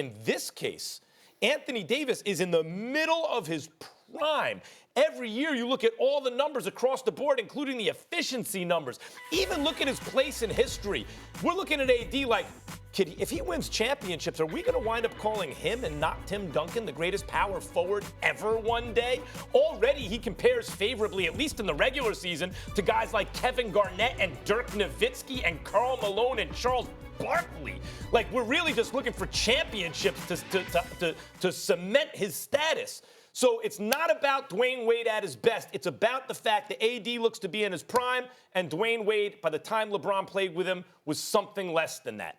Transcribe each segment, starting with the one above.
In this case, Anthony Davis is in the middle of his prime. Every year you look at all the numbers across the board, including the efficiency numbers. Even look at his place in history. We're looking at AD like, if he wins championships, are we going to wind up calling him and not Tim Duncan the greatest power forward ever one day? Already he compares favorably, at least in the regular season, to guys like Kevin Garnett and Dirk Nowitzki and Karl Malone and Charles Barkley. Like, we're really just looking for championships to cement his status. So it's not about Dwyane Wade at his best. It's about the fact that AD looks to be in his prime, and Dwyane Wade, by the time LeBron played with him, was something less than that.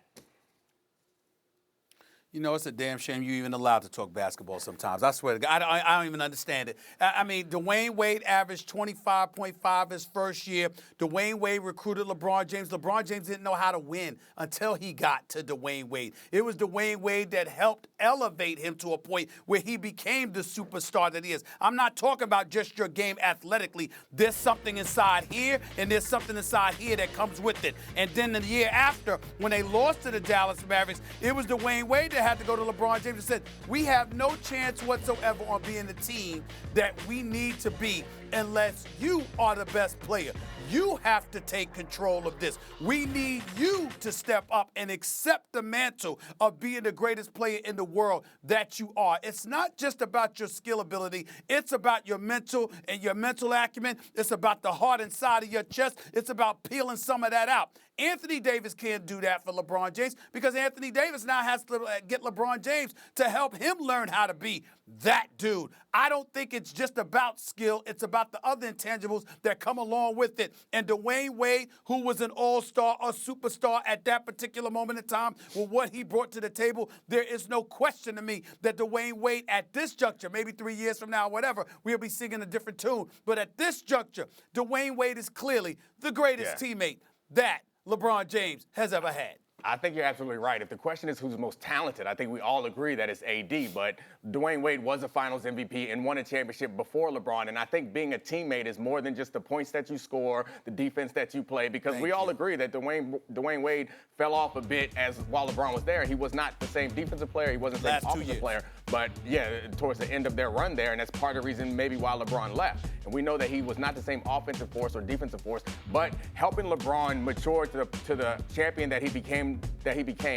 You know, it's a damn shame you're even allowed to talk basketball sometimes. I swear to God, I don't even understand it. I mean, Dwyane Wade averaged 25.5 his first year. Dwyane Wade recruited LeBron James. LeBron James didn't know how to win until he got to Dwyane Wade. It was Dwyane Wade that helped elevate him to a point where he became the superstar that he is. I'm not talking about just your game athletically. There's something inside here, and there's something inside here that comes with it. And then the year after, when they lost to the Dallas Mavericks, it was Dwyane Wade that had to go to LeBron James and said, we have no chance whatsoever on being the team that we need to be unless you are the best player. You have to take control of this. We need you to step up and accept the mantle of being the greatest player in the world that you are. It's not just about your skill ability. It's about your mental and your mental acumen. It's about the heart inside of your chest. It's about peeling some of that out. Anthony Davis can't do that for LeBron James because Anthony Davis now has to get LeBron James to help him learn how to be that dude. I don't think it's just about skill. It's about the other intangibles that come along with it. And Dwyane Wade, who was an all-star or superstar at that particular moment in time with what he brought to the table, there is no question to me that Dwyane Wade at this juncture, maybe 3 years from now, whatever, we'll be singing a different tune. But at this juncture, Dwyane Wade is clearly the greatest teammate that LeBron James has ever had. I think you're absolutely right. If the question is who's most talented, I think we all agree that it's AD. But Dwyane Wade was a Finals MVP and won a championship before LeBron. And I think being a teammate is more than just the points that you score, the defense that you play, because we all agree that Dwyane Wade fell off a bit while LeBron was there. He was not the same defensive player. He wasn't the same offensive player. But, yeah, towards the end of their run there, and that's part of the reason maybe why LeBron left. And we know that he was not the same offensive force or defensive force, but helping LeBron mature to the champion that he became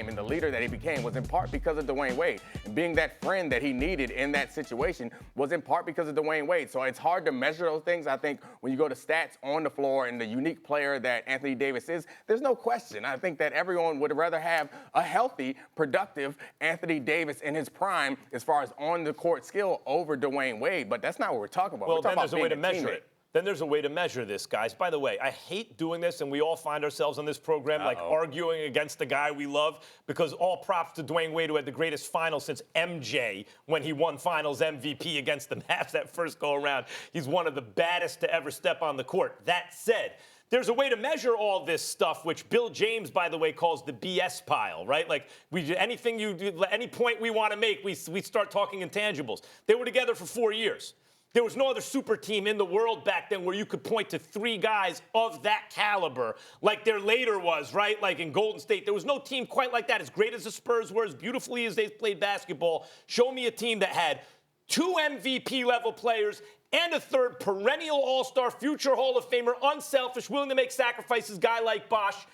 and the leader that he became was in part because of Dwyane Wade. And being that friend that he needed in that situation was in part because of Dwyane Wade. So it's hard to measure those things. I think when you go to stats on the floor and the unique player that Anthony Davis is, there's no question. I think that everyone would rather have a healthy, productive Anthony Davis in his prime as far as on-the-court skill over Dwyane Wade. But that's not what we're talking about. Well, we're talking then there's about a way to being measure it. Then there's a way to measure this, guys. By the way, I hate doing this, and we all find ourselves on this program like arguing against the guy we love, because all props to Dwyane Wade, who had the greatest finals since MJ when he won Finals MVP against the Mavs that first go-around. He's one of the baddest to ever step on the court. That said, there's a way to measure all this stuff, which Bill James, by the way, calls the BS pile, right? Like, any point we want to make, we start talking intangibles. They were together for 4 years. There was no other super team in the world back then where you could point to 3 guys of that caliber like there later was, right? Like in Golden State. There was no team quite like that. As great as the Spurs were, as beautifully as they played basketball, show me a team that had 2 MVP-level players and a third perennial all-star, future Hall of Famer, unselfish, willing to make sacrifices, guy like Bosh,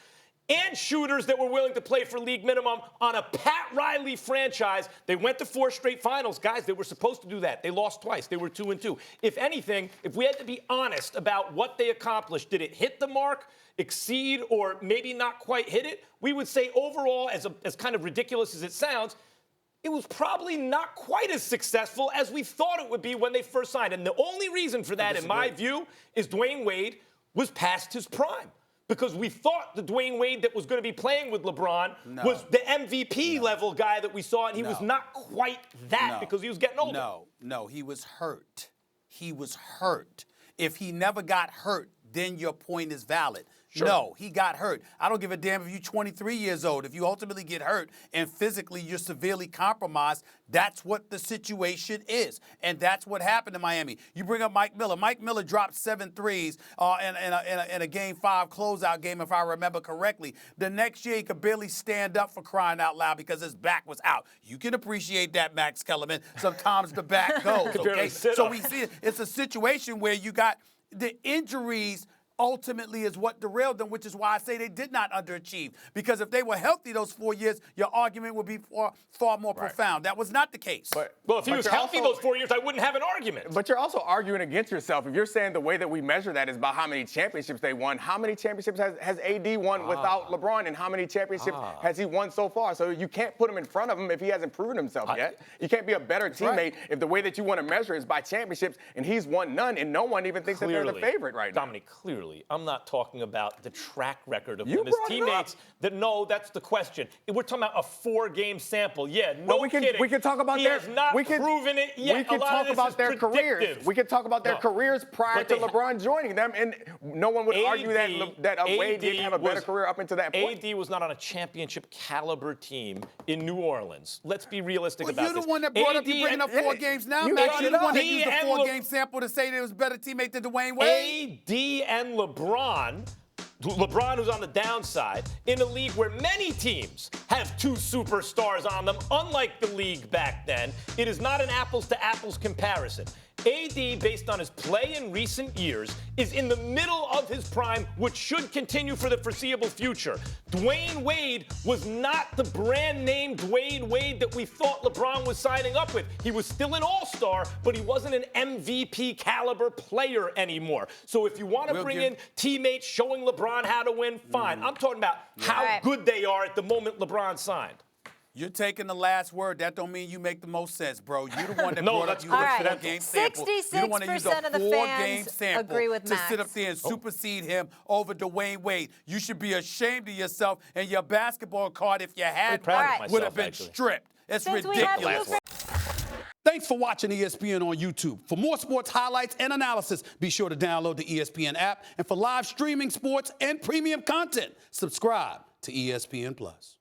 and shooters that were willing to play for league minimum on a Pat Riley franchise. They went to 4 straight finals. Guys, they were supposed to do that. They lost twice. They were 2-2. If anything, if we had to be honest about what they accomplished, did it hit the mark, exceed, or maybe not quite hit it? We would say overall, as kind of ridiculous as it sounds, it was probably not quite as successful as we thought it would be when they first signed. And the only reason for that, in my view, is Dwyane Wade was past his prime. Because we thought the Dwyane Wade that was going to be playing with LeBron was the MVP-level guy that we saw, and he was not quite that because he was getting older. No, he was hurt. He was hurt. If he never got hurt, then your point is valid. Sure. No, he got hurt. I don't give a damn if you're 23 years old. If you ultimately get hurt and physically you're severely compromised, that's what the situation is. And that's what happened in Miami. You bring up Mike Miller. Mike Miller dropped 7 threes in a Game 5 closeout game, if I remember correctly. The next year, he could barely stand up, for crying out loud, because his back was out. You can appreciate that, Max Kellerman. Sometimes the back goes, okay? So we see it's a situation where you got the injuries ultimately is what derailed them, which is why I say they did not underachieve. Because if they were healthy those 4 years, your argument would be far more profound. That was not the case. Well, if he was healthy those 4 years, I wouldn't have an argument. But you're also arguing against yourself. If you're saying the way that we measure that is by how many championships they won, how many championships has AD won without LeBron, and how many championships has he won so far? So you can't put him in front of him if he hasn't proven himself yet. You can't be a better teammate if the way that you want to measure is by championships, and he's won none, and no one even thinks that they're the favorite right now. Dominic, clearly, I'm not talking about the track record of him as teammates. No, that's the question. We're talking about a 4-game sample. Yeah, no kidding. We can talk about he has not proven it yet. We can talk about their careers. We can talk about their careers prior to LeBron joining them, and no one would argue that Wade didn't have a better career up until that point. AD was not on a championship caliber team in New Orleans. Let's be realistic about this. You're the one that brought up, you're bringing up 4 games now, Max. You're the one that used the 4-game sample to say there was a better teammate than Dwyane Wade. AD and LeBron, who's on the downside, in a league where many teams have 2 superstars on them, unlike the league back then, it is not an apples-to-apples comparison. AD, based on his play in recent years, is in the middle of his prime, which should continue for the foreseeable future. Dwyane Wade was not the brand name Dwyane Wade that we thought LeBron was signing up with. He was still an all-star, but he wasn't an MVP caliber player anymore. So if you want to bring in teammates showing LeBron how to win, fine. I'm talking about how good they are at the moment LeBron signed. You're taking the last word. That don't mean you make the most sense, bro. You're the one that brought up the 4-game sample. 66% of the fans agree with Max. To sit up there and supersede him over Dwyane Wade. You should be ashamed of yourself, and your basketball card, if you had one, would have been stripped. It's ridiculous. Thanks for watching ESPN on YouTube. For more sports highlights and analysis, be sure to download the ESPN app. And for live streaming sports and premium content, subscribe to ESPN+.